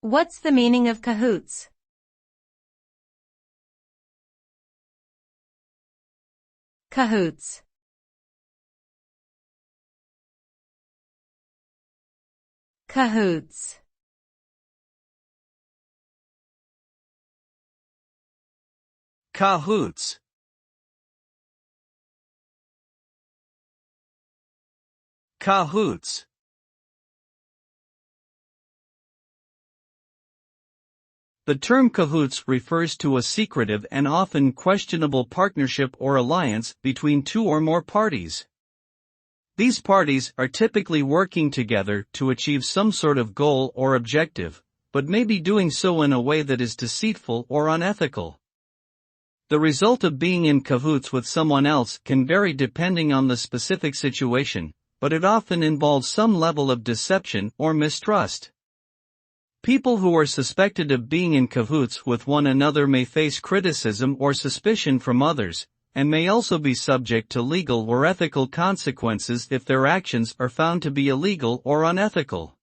What's the meaning of cahoots? Cahoots. Cahoots. Cahoots. Cahoots. The term cahoots refers to a secretive and often questionable partnership or alliance between two or more parties. These parties are typically working together to achieve some sort of goal or objective, but may be doing so in a way that is deceitful or unethical. The result of being in cahoots with someone else can vary depending on the specific situation, but it often involves some level of deception or mistrust. People who are suspected of being in cahoots with one another may face criticism or suspicion from others, and may also be subject to legal or ethical consequences if their actions are found to be illegal or unethical.